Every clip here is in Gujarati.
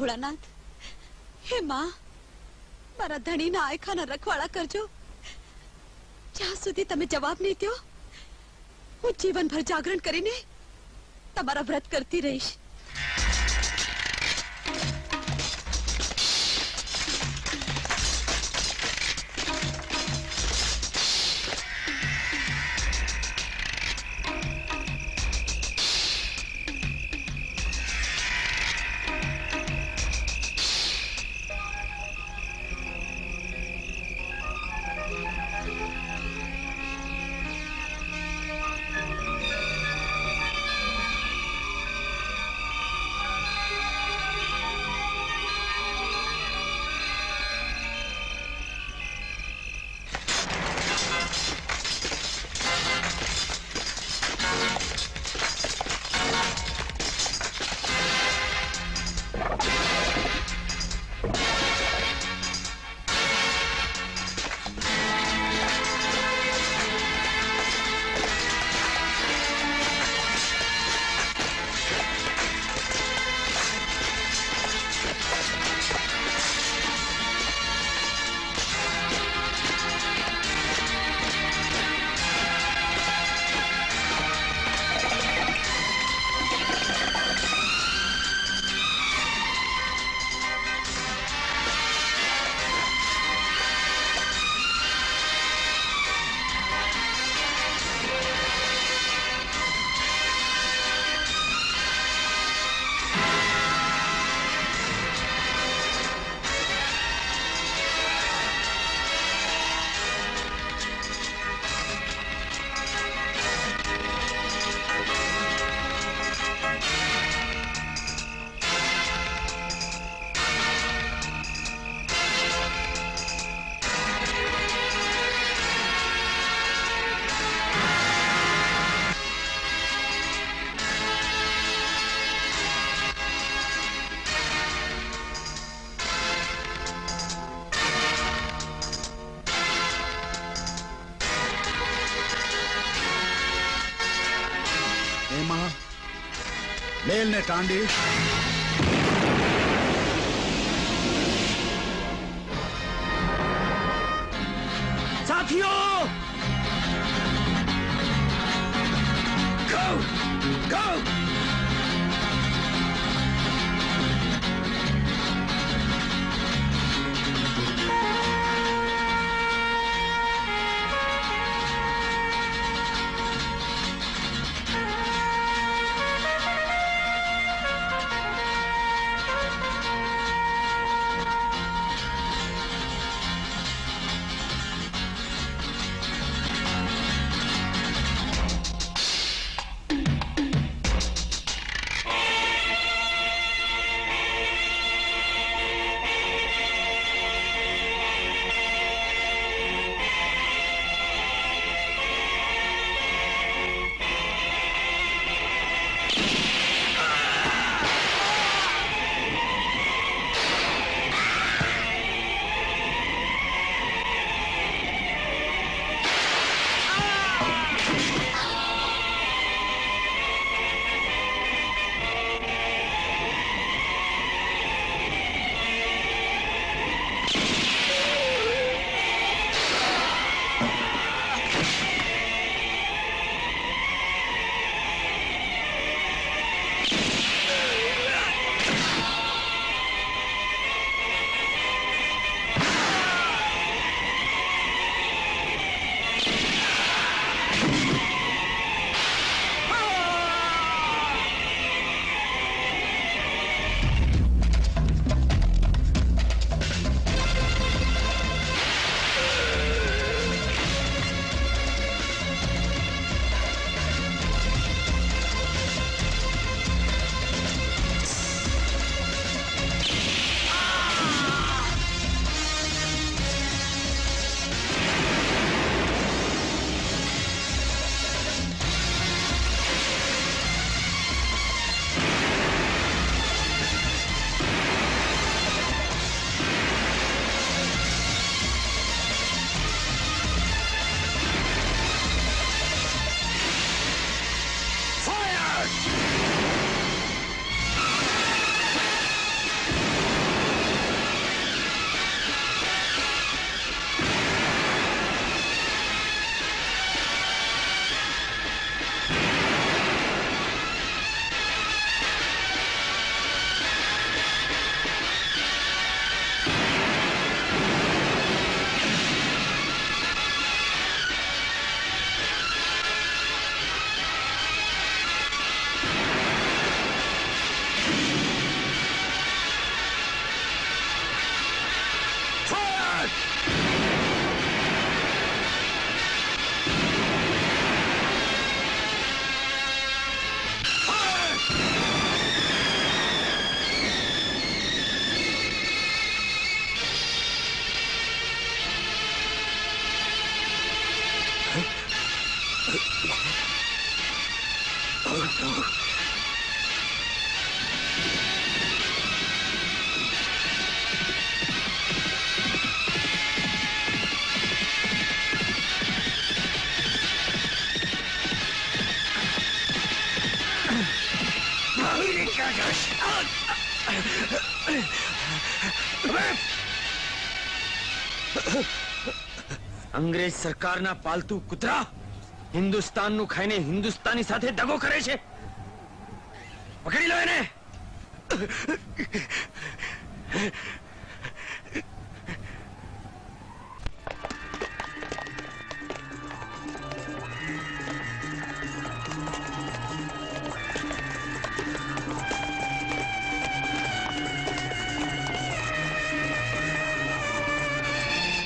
ભોળાનાથ, હે માં, મારા ધણીના આયખાના રખવાળા કરજો. જ્યાં સુધી તમે જવાબ નહીં દ્યો, હું જીવનભર જાગરણ કરીને તમારા વ્રત કરતી રહીશ. લેલ ને ટાંડી સાથીઓ ગો ગો અંગ્રેજ સરકારના પાલતુ કૂતરા હિન્દુસ્તાનનું ખાઈને હિન્દુસ્તાની સાથે દગો કરે છે. પકડી લો એને.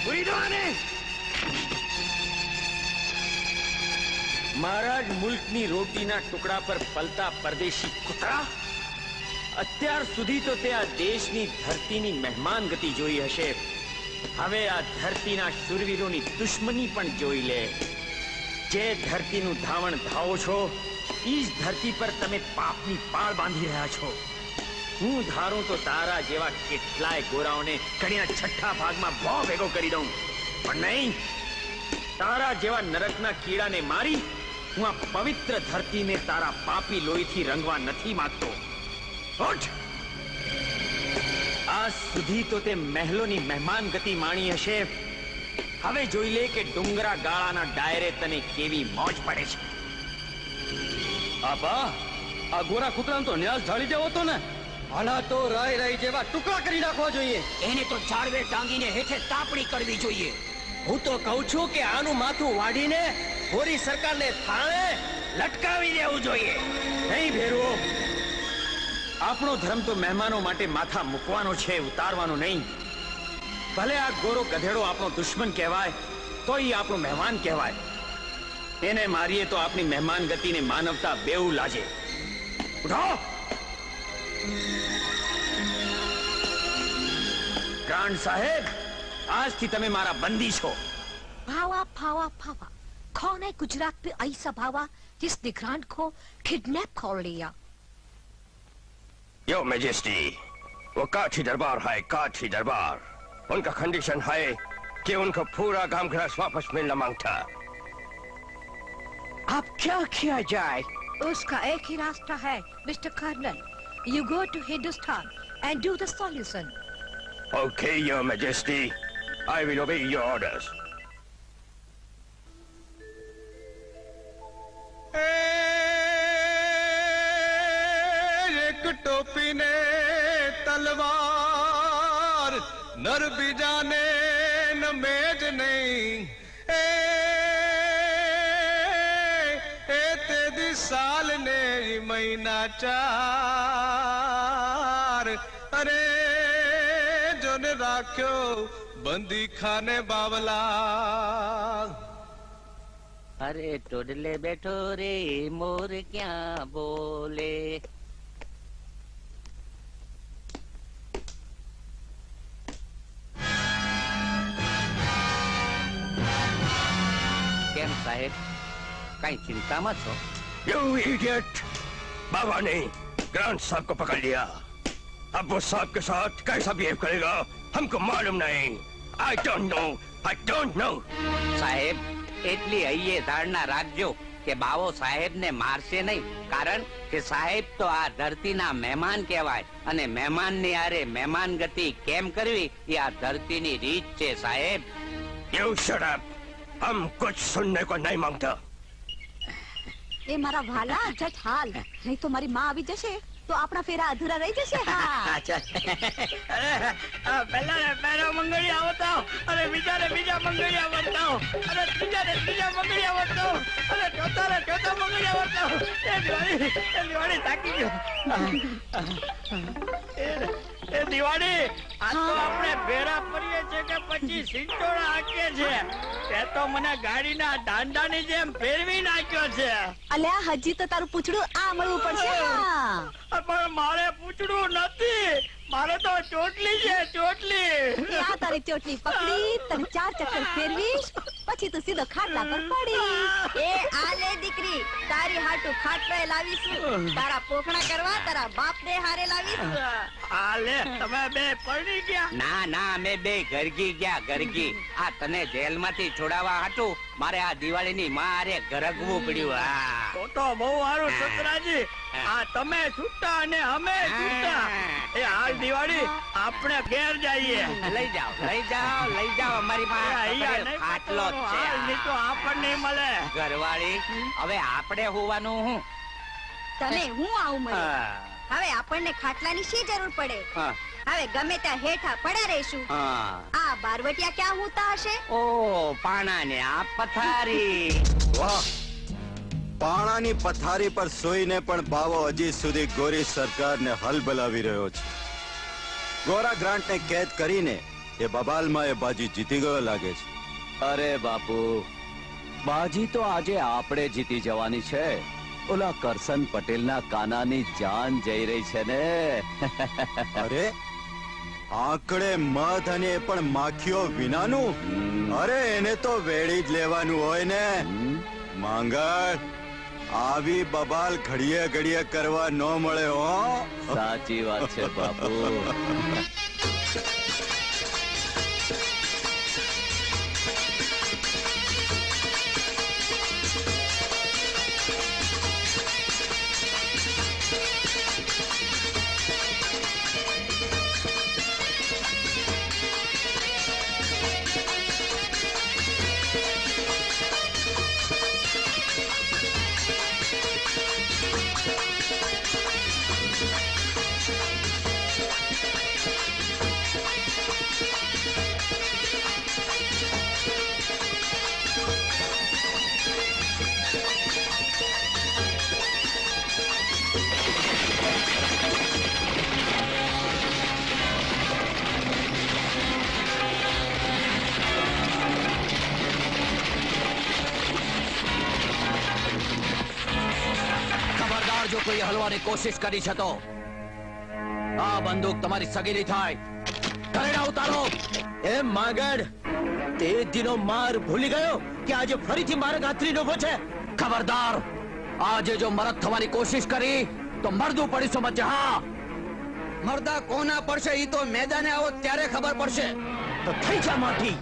પૂરી દો આને. મારા જ મુલ્કની રોટીના ટુકડા પર પલતા પરદેશી કૂતરા. અત્યાર સુધી તો તે આ દેશની ધરતીની મહેમાન ગતિ જોઈ હશે. હવે આ ધરતીના શૂરવીરોની દુશ્મની પણ જોઈ લે. જે ધરતીનું ધાવણ ધાવો છો ઈ જ ધરતી પર તમે પાપની પાળ બાંધી રહ્યા છો. હું ધારું તો તારા જેવા કેટલાય ગોરાઓને કડીના છઠ્ઠા ભાગમાં ભો ભેગો કરી દઉં, પણ નહીં. તારા જેવા નરકના કીડાને મારી હું આ પવિત્ર ધરતીને તારા પાપી લોહીથી રંગવા નથી માંગતો. ઉઠ. આજ સુધી તો તે મહેલોની મહેમાન ગતિ માણી હશે. હવે જોઈ લે કે ડુંગરા ગાળાના ડાયરે તને કેવી મોજ પડે છે. આપા, આ ગોરા કૂતરાને તો ન્યાસ ઢાળી દેવો તો ને. આના તો રાય રાય જેવા ટુકડા કરી નાખવા જોઈએ. એને તો ઝાડવે ટાંગીને હેઠે તાપણી કરવી જોઈએ. હું તો કહું છું કે આનું માથું વાઢીને ગોરી સરકારને થાળે લટકાવી દેવું જોઈએ. નહીં ભેરવો, આપણો ધર્મ તો મહેમાનો માટે માથા મૂકવાનો છે, ઉતારવાનો નહીં. ભલે આ ગોરો ગધેડો આપણો દુશ્મન કહેવાય તો ઈ આપણો મહેમાન કહેવાય. એને મારીએ તો આપણી મહેમાન ગતિને માનવતા બેઉ લાજે. ઉઠો. ગ્રાન્ડ સાહેબ, આજથી તમે મારા બંદી છો. भावा भावा भावा, कौन है गुजरात पे ऐसा भावा जिसने ग्रांड को किडनैप कर लिया? Your Majesty, वो काठी दरबार है, काठी दरबार. उनका कंडीशन है कि उनको पूरा गांव ग्रास वापस मिलना मांगता. अब क्या किया जाए? उसका एक ही रास्ता है, mister colonel. You go to Hindustan and do the solution. Okay, Your Majesty, I will obey your orders. एक टोपी ने तलवार नर बिजाने न मेज नहीं ए तेदी साल ने महीना चार अरे जोन राख्यो बंदी खाने बावला. अरे टोडले बैठो रे मोर क्या बोले. કેમ સાહેબ, કઈ ચિંતામાં છો? You idiot! बाबा ने ग्रांड साहब को पकड़ लिया. अब वो साहब के साथ कैसा बिहेव करेगा हमको मालूम नहीं. I don't know. I don't know. સાહેબ, એટલી હૈયે ધારણા રાખજો કે બાવો સાહેબને મારશે નહીં, કારણ કે સાહેબ તો આ ધરતીના મહેમાન કહેવાય અને મહેમાનની હારે મહેમાન ગતિ કેમ કરવી એ આ ધરતીની રીત છે સાહેબ. You shut up. हम कुछ सुनने को नहीं मांगता. એ મારા વાલા જટ હાલ, નહીં તો મારી માં આવી જશે તો આપણા ફેરા અધૂરા રહી જશે. હા, પહેલા મંગળિયા બતાવો, અને બીજા મંગળિયા બતાવો, અને ત્રીજા મંગળિયા બતાવો, અને ચોથા મંગળિયા બતાવો. એ દિવાળી થાકી ગયો. એ દિવાળી, આ તો આપણે ભેરા ફરીએ છે કે પછી સિંટોડા હાંકીએ છે? તે તો મને ગાડીના દાંડાની જેમ ફેરવી નાખ્યો છે. અલ્યા હજી તો તારું પૂછડું આ મળવું પડશે. હા. પણ મારે પૂછડું નથી, મારે તો ચોટલી છે ચોટલી. આ તારી ચોટલી પકડી તને 4 ચક્કર ફેરવીશ પછી તું સીધો ખાટલા પર પડી. એ આ લે દીકરી, તારી હાટુ ખાટલો લાવીશું, તારા પોખણા કરવા તારા બાપ ને હારે લાવીશું. આ લે તમે બે પડી ગયા. ના ના અમે બે ગરગી ગયા ગરગી. આ તને જેલમાંથી છોડાવવા હાટુ મારે આ દિવાળીની મારે ગરગવું પડ્યું. હા તો બહુ સારું સસરાજી. આ તમે છૂટા અને અમે છૂટા. એ હાલ દિવાળી આપણે ઘેર જઈએ. લઈ જાઓ અમારી માં ખાટલો જ છે. નહીં તો આપણને મળે. ઘરવાળી હવે આપણે હોવાનું હું. તને હું આવું મળ્યું. હવે આપણને ખાટલાની શી જરૂર પડે? હા, હવે ગમે ત્યાં હેઠા પડ્યા રહીશું. હા. આ બારવટિયા ક્યાં હોતા હશે? ઓ પાણા ને આ પથારી. વાહ, પાણાની પથારી પર સૂઈને પણ બાવો હજી સુધી ગોરી સરકારને હલબલાવી રહ્યો છે. ગોરા ગ્રાન્ટને કેદ કરીને એ બબાલમાં એ બાજી જીતી ગયો લાગે છે. અરે બાપુ, બાજી તો આજે આપણે જીતી જવાની છે. ઓલા કરસન પટેલના કાનાની જાન જઈ રહી છે ને. અરે આંકડે મધ અને એ પણ માખીઓ વિનાનું. અરે એને તો વેડી જ લેવાનું હોય ને. માંગળ, આવી બબાલ ઘડીએ ઘડીએ કરવા ન મળે હો. સાચી વાત છે બાપુ. જો કોઈ હલવાની કોશિશ કરી છે તો આ બંદૂક તમારી સગીરી થાય. ઘરેડા ઉતારો. એમ માગડ તે દિનો માર ભૂલી ગયો કે આજે ફરીથી મારા ગાત્રીનો ઉભો છે. ખબરદાર, આજે જો મરદ થવાની કોશિશ કરી તો મરદું પડીશું મત. હા, મરદા કોના પડશે ઈ તો મેદાને આવો ત્યારે ખબર પડશે. તો થઈ જા માઠી.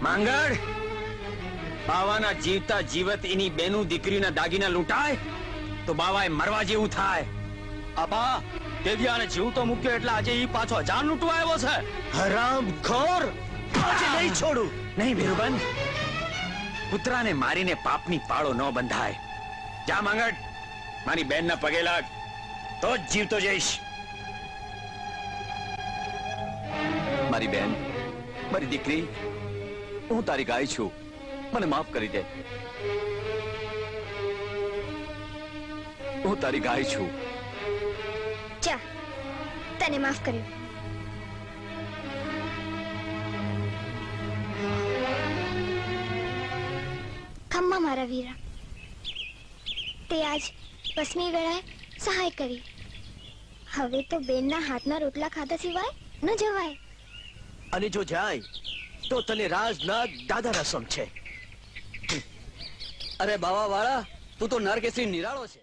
માંગડ, બાવાના જીવતા જીવત એની બેનું દીકરીના દાગીના લૂંટાય તો બાવાએ મરવા જેવું થાય. આપા તેથી આને જીવતો મૂક્યો એટલે આજે ઈ પાછો જાન લૂંટવા આવ્યો છે. હરામખોર, આજે નહીં છોડું. નહીં ભીરુબંધ, કૂતરાને મારીને પાપની પાળો ન બંધાય. જા માંગડ, મારી બેનના પગે લાગ તો જ જીવતો જઈશ. મારી બેન, મારી દીકરી, હું તારી ગાય છું. મને માફ કરી દે. હું તારી ગાય છું. જા, તને માફ કર્યું. ખમ્મા મારા વીરા, તે આજ પસમી વેળાએ સહાય કરી. હવે તો બેનના હાથના રોટલા ખાધા સિવાય ન જવાય. અને જો જાય તો તને રાજના દાદા રસમ છે. અરે બાવા વાળા, તું તો નરકેસરી નિરાળો છે.